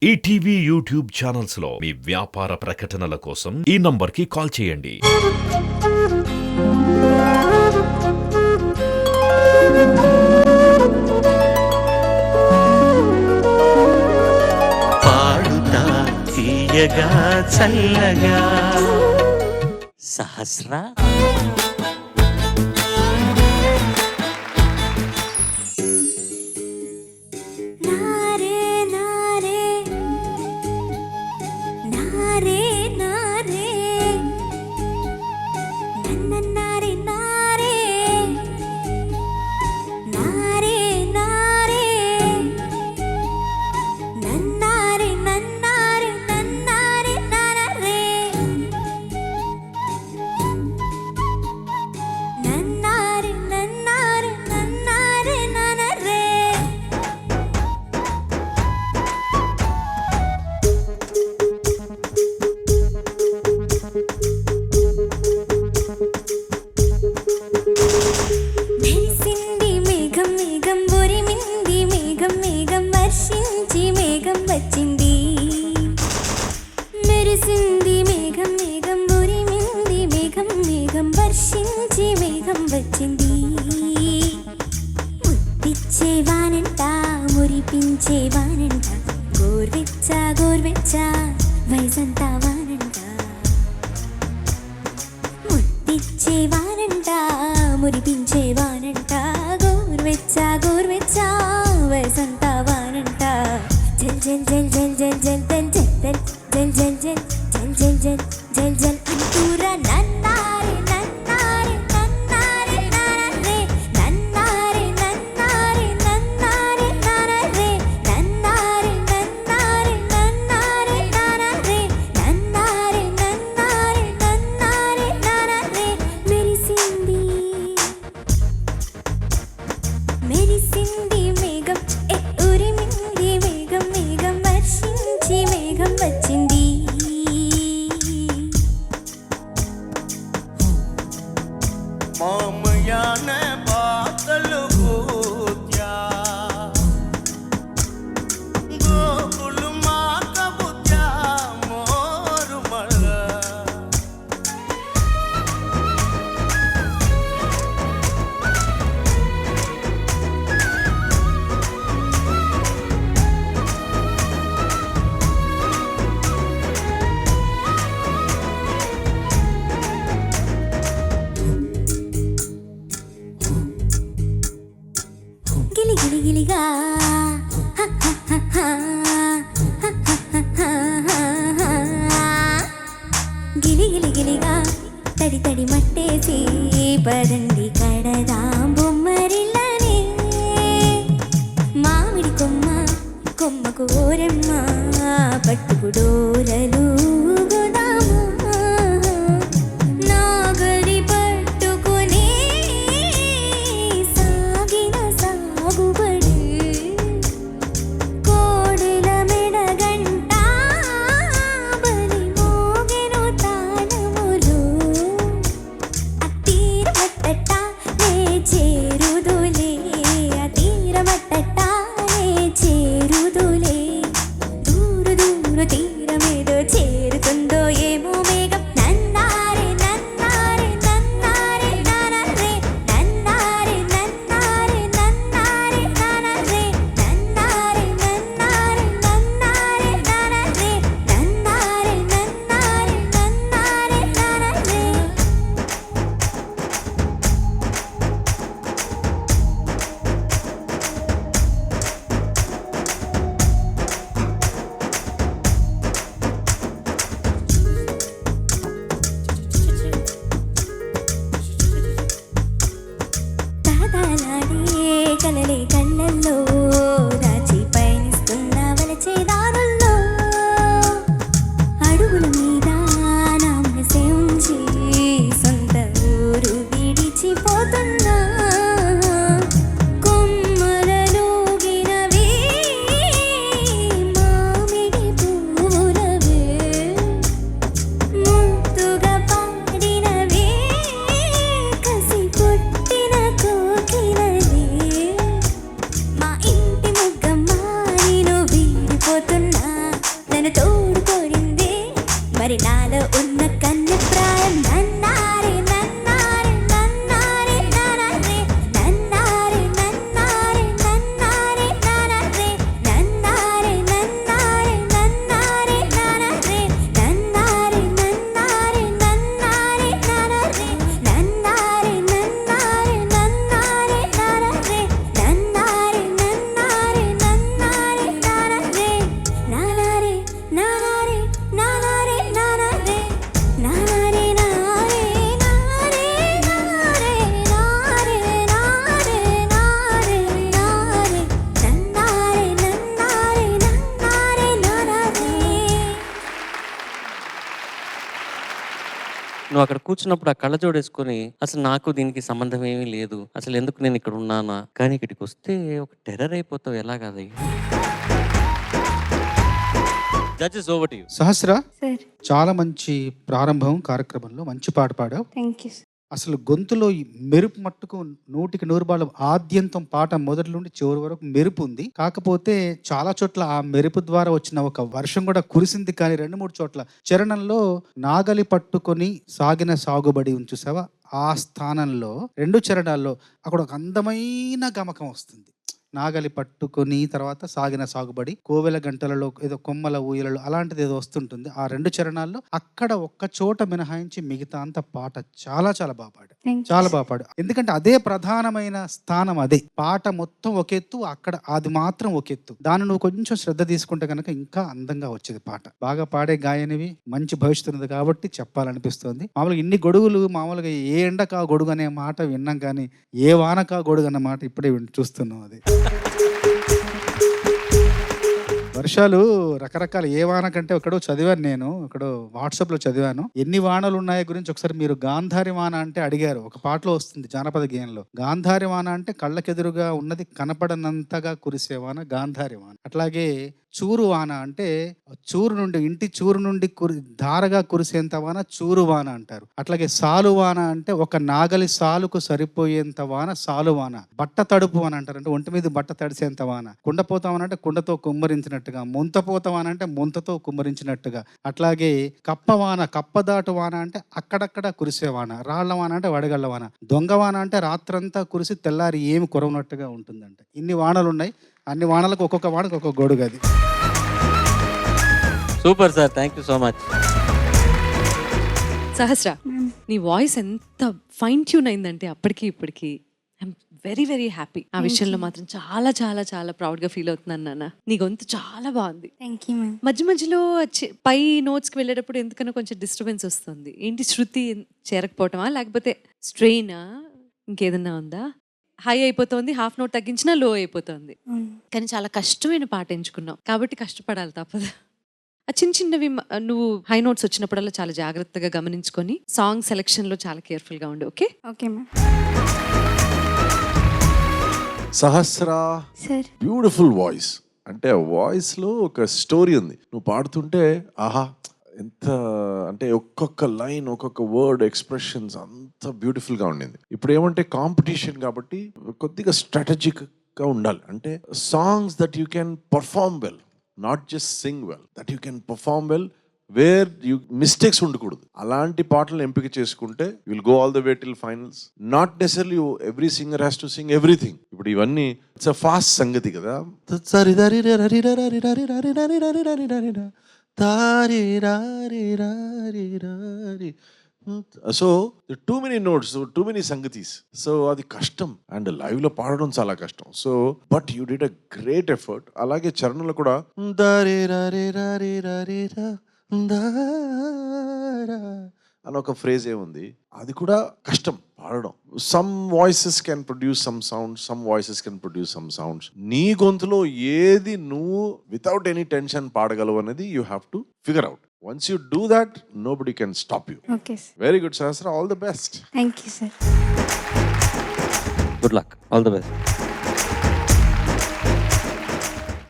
ETV YouTube channels లో మీ వ్యాపార ప్రకటనల కోసం ఈ నంబర్కి కాల్ చేయండి. పాడుతా తీయగా చల్లగా సహస్ర మెరిసింది మేఘం మేఘం ఉరిమింది మేఘం మేఘం వర్షించి మేఘం వచ్చింది. ముద్దిచ్చే వానంట మురిపించే వానంట గోర్వెచ్చా గోర్వెచ్చా వయసంతా వానంట. ముద్దిచ్చే వానంట మురిపించే వానంట గోర్వెచ్చా గోర్వెచ్చా వయసంతా వానంట. జల్ జల్ జల్ జల్ జల్ జల్ జల్ జల్ జల్ జల్ జల్ జల్ జల్ జల్ జల్ జల్ అంటూరా నన్నారే నన్నారే నన్నారే నారే నన్నారే నన్నారే నన్నారే నారే నన్నారే నన్నారే నన్నారే నారే నన్నారే నన్నారే నన్నారే నారే. మెరిసింది మెరిసింది మేఘం ఉరిమింది మేఘం మేఘం వర్షించి మేఘం వచ్చింది. మామయాన బాతలు భూత్యా గోకులు మాక బుత్యా మోరుమల గిలి గిలి గిలిగా గిలి గిలి గిలిగా తడి తడి మట్టేసి పదండి కడదాం బొమ్మరిల్లనే. మామిడి కొమ్మ కొమ్మకు ఓరమ్మ పట్టుకు డోరలు నాగలి పట్టుకుని సాగిన సాగుబడి కోడెల మెడగంట బలి మోగెను తాళములు. అతీరమట్టట నే చేరుదులే అతీరమట్టట నే చేరుదులే దూరు దూరు తీరమేదో చేరుతుందో నన్ను తోడుకోడింది మరి నాలో ఉన్న కన్ను ప్రాయం నన్నారే నన్నారే నన్నారే నానరే నన్నారే నన్నారే నన్నారే నానరే నన్నారే నన్నారే నన్నారే నానరే నన్నారే నన్నారే నన్నారే నానరే నన్నారే నన్నారే నన్నారే నానరే నన్నారే నన్నారే నన్నారే నానరే నానరే నానరే నానరే నానరే నానరే నారే నారే నారే నారే నారే నారే నారే నన్నారే నన్నారే నన్నారే నానరే. నువ్వు అక్కడ కూర్చున్నప్పుడు ఆ కళ్ళజోడు వేసుకొని అసలు నాకు దీనికి సంబంధం ఏమీ లేదు, అసలు ఎందుకు నేను ఇక్కడ ఉన్నానా, కానీ ఇక్కడికి వస్తే ఒక టెర్రర్ అయిపోతావు. ఎలాగది? Judges over to you. Sahasra, sir చాలా మంచి ప్రారంభం కార్యక్రమంలో, మంచి పాట పాడావు. Thank you. అసలు గొంతులో ఈ మెరుపు మట్టుకు 100% ఆద్యంతం పాట మొదటి నుండి చివరి వరకు మెరుపు ఉంది. కాకపోతే చాలా చోట్ల ఆ మెరుపు ద్వారా వచ్చిన ఒక వర్షం కూడా కురిసింది. కానీ 2-3 చోట్ల చరణంలో నాగలి పట్టుకొని సాగిన సాగుబడి ఉంచుసావా, ఆ స్థానంలో 2 చరణాల్లో అక్కడ ఒక అందమైన గమకం వస్తుంది. నాగలి పట్టుకొని తర్వాత సాగిన సాగుబడి, కోవెల గంటలలో ఏదో కొమ్మల ఊయలలో అలాంటిది ఏదో వస్తుంటుంది. ఆ 2 చరణాల్లో అక్కడ ఒక్క చోట మినహాయించి మిగతా అంత పాట చాలా చాలా బాగా పాడు, చాలా బాగా పాడు. ఎందుకంటే అదే ప్రధానమైన స్థానం, అదే పాట మొత్తం ఒక ఎత్తు, అక్కడ అది మాత్రం ఒక ఎత్తు. దాన్ని నువ్వు కొంచెం శ్రద్ధ తీసుకుంటే కనుక ఇంకా అందంగా వచ్చేది పాట. బాగా పాడే గాయనివి, మంచి భవిష్యత్తు ఉంది కాబట్టి చెప్పాలనిపిస్తుంది. మామూలుగా ఇన్ని గొడుగులు, మామూలుగా ఏ ఎండకా గొడుగు అనే మాట విన్నాం, కానీ ఏ వానకా గొడుగు అన్న మాట ఇప్పుడే చూస్తున్నాం. అది వర్షాలు రకరకాల, ఏ వాన కంటే ఎక్కడో చదివాను, నేను ఎక్కడో వాట్సాప్ లో చదివాను. ఎన్ని వానలు ఉన్నాయో గురించి ఒకసారి మీరు గాంధారి వాన అంటే అడిగారు, ఒక పాటలో వస్తుంది జానపద గేయంలో. గాంధారి వాన అంటే కళ్ళకెదురుగా ఉన్నది కనపడనంతగా కురిసే వాన గాంధారి వాన. అట్లాగే చూరు వాన అంటే చూరు నుండి, ఇంటి చూరు నుండి ధారగా కురిసేంత వాన చూరు వాన అంటారు. అట్లాగే సాలు వాన అంటే ఒక నాగలి సాలుకు సరిపోయేంత వాన సాలు వాన. బట్ట తడుపు అని అంటారు, అంటే ఒంటి మీద బట్ట తడిసేంత వాన. కుండపోతామని అంటే కుండతో కుమ్మరించినట్టుగా, ముంతపోతావాన అంటే ముంతతో కుమ్మరించినట్టుగా. అట్లాగే కప్పవాన, కప్పదాటు వాన అంటే అక్కడక్కడ కురిసే వాన. రాళ్ల వాన అంటే వడగళ్ల వాన. దొంగ వాన అంటే రాత్రంతా కురిసి తెల్లారి ఏమి కురవనట్టుగా ఉంటుందంట. ఇన్ని వానలు ఉన్నాయి, అన్ని వానలకు ఒక్కొక్క వానకు ఒక్కొక్క గొడుగు. అది super sir, thank you so much. Sahasra, నీ వాయిస్ ఎంత ఫైన్ ట్యూన్ అయిందంటే అప్పటికి ఇప్పటికి. I'm very very happy. ఆ విషయంలో మాత్రం చాలా చాలా చాలా ప్రౌడ్ గా ఫీల్ అవుతున్నాను నాన్న. నీ గొంతు చాలా బాగుంది. Thank you ma'am. మధ్య మధ్యలో పై నోట్స్కి వెళ్ళేటప్పుడు ఎందుకన్నా కొంచెం డిస్టర్బెన్స్ వస్తుంది. ఏంటి, శృతి చేరకపోవటమా, లేకపోతే స్ట్రెయినా, ఇంకేదన్నా ఉందా? హై అయిపోతుంది, హాఫ్ నోట్ తగ్గించినా లో అయిపోతుంది. కానీ చాలా కష్టమైన పాట ఎంచుకున్నావు కాబట్టి కష్టపడాలి, తప్పదు. ఆ చిన్న చిన్నవి నువ్వు హై నోట్స్ వచ్చినప్పుడల్లా చాలా జాగ్రత్తగా గమనించుకొని సాంగ్ సెలెక్షన్ లో చాలా కేర్ఫుల్ గా ఉండు. Okay okay ma'am. Sahasra, sir beautiful voice. అంటే వాయిస్ లో ఒక స్టోరీ ఉంది. నువ్వు పాడుతుంటే ఆహా ఎంత, అంటే ఒక్కొక్క లైన్, ఒక్కొక్క వర్డ్, ఎక్స్ప్రెషన్స్ అంత బ్యూటిఫుల్ గా ఉండింది. ఇప్పుడు ఏమంటే కాంపిటీషన్ కాబట్టి కొద్దిగా స్ట్రాటజిక్ గా ఉండాలి. అంటే songs that you can perform well, not just sing well, that you can perform well, where you mistakes ఉండకూడదు. అలాంటి పాటలను ఎంపిక చేసుకుంటే you will go all the way till finals. Not necessary every singer has to sing everything. ఇప్పుడు ఇవన్నీ it's a fast సంగతి కదా. So too many notes, too many సంగతీస్. సో అది కష్టం, అండ్ లైవ్ లో పాడడం చాలా కష్టం. So but you did a great effort. అలాగే చరణంలో కూడా అని ఒక ఫ్రేజ్ ఏముంది, అది కూడా కష్టం పాడడం. Some voices can produce some sounds, some voices can produce some sounds. నీ గొంతులో ఏది నువ్వు వితౌట్ ఎనీ టెన్షన్ పాడగలవు అనేది you have to figure out. Once you do that, nobody can stop you. Okay sir. Very good, Sahasra. All the best. Thank you sir. Good luck, all the best.